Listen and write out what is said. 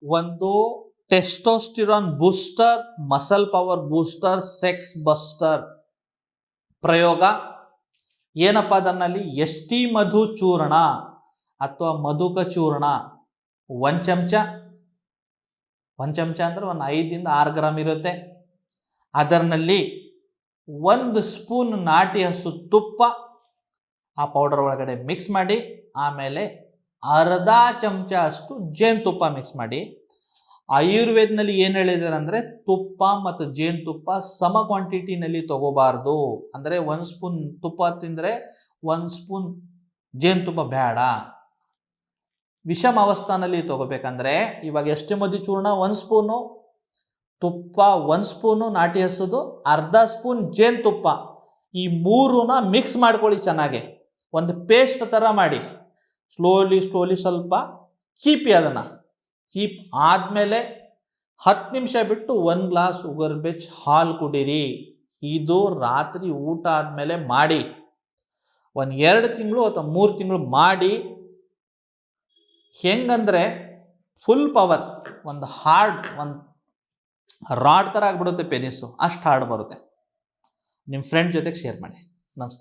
ಒಂದು testosterone booster, muscle power booster, sex buster ಪ್ರಯೋಗ. ಏನಪ್ಪ ಅದನ್ನಲ್ಲಿ ಎಸ್ಟಿ ಮಧು ಚೂರ್ಣ ಅಥವಾ ಮಧುಕ ಚೂರ್ಣ 1 ಚಮಚ, 1 ಚಮಚ ಅಂದ್ರೆ ಒಂದು 5 ರಿಂದ 6 ಗ್ರಾಮ್ ಇರುತ್ತೆ. ಅದರಲ್ಲಿ 1 ಸ್ಪೂನ್ ನಾಟಿ ಹಸು ತುಪ್ಪ ಆ ಪೌಡರ್ ಒಳಗಡೆ ಮಿಕ್ಸ್ ಮಾಡಿ, ಆಮೇಲೆ ಅರ್ಧ ಚಮಚ ಅಷ್ಟು ಜೇನುತುಪ್ಪ ಮಿಕ್ಸ್ ಮಾಡಿ. ಆಯುರ್ವೇದನಲ್ಲಿ ಏನು ಹೇಳಿದ್ದಾರೆ ಅಂದರೆ ತುಪ್ಪ ಮತ್ತು ಜೇನುತುಪ್ಪ ಸಮ ಕ್ವಾಂಟಿಟಿನಲ್ಲಿ ತಗೋಬಾರ್ದು. ಅಂದರೆ 1 ಸ್ಪೂನ್ ತುಪ್ಪ ತಿಂದರೆ 1 ಸ್ಪೂನ್ ಜೇನುತುಪ್ಪ ಬೇಡ. ವಿಷಮ ಅವಸ್ಥಾನಲ್ಲಿ ತಗೋಬೇಕಂದ್ರೆ ಇವಾಗ ಎಷ್ಟೇ ಮಧು ಚೂರ್ಣ 1 ಸ್ಪೂನು, ತುಪ್ಪ 1 ಸ್ಪೂನು ನಾಟಿ ಹಸುದು, ಅರ್ಧ ಸ್ಪೂನ್ ಜೇನುತುಪ್ಪ, ಈ ಮೂರನ್ನ ಮಿಕ್ಸ್ ಮಾಡ್ಕೊಳ್ಳಿ ಚೆನ್ನಾಗೆ. ಒಂದು ಪೇಸ್ಟ್ ಥರ ಮಾಡಿ ಸ್ಲೋಲಿ ಸ್ವಲ್ಪ ಚೀಪಿ. ಅದನ್ನು ಚೀಪ್ ಆದಮೇಲೆ 10 ನಿಮಿಷ ಬಿಟ್ಟು 1 ಗ್ಲಾಸ್ ಉಗುರು ಬೆಚ್ಚ ಹಾಲು ಕುಡೀರಿ. ಇದು ರಾತ್ರಿ ಊಟ ಆದಮೇಲೆ ಮಾಡಿ. 2 ತಿಂಗಳು ಅಥವಾ 3 ತಿಂಗಳು ಮಾಡಿ. ಹೆಂಗಂದರೆ ಫುಲ್ ಪವರ್, ಒಂದು ರಾಡ್ ಥರ ಆಗಿಬಿಡುತ್ತೆ ಪೆನಿಸ್ಸು, ಅಷ್ಟು ಹಾರ್ಡ್ ಬರುತ್ತೆ. ನಿಮ್ಮ ಫ್ರೆಂಡ್ ಜೊತೆಗೆ ಶೇರ್ ಮಾಡಿ. ನಮಸ್ತೆ.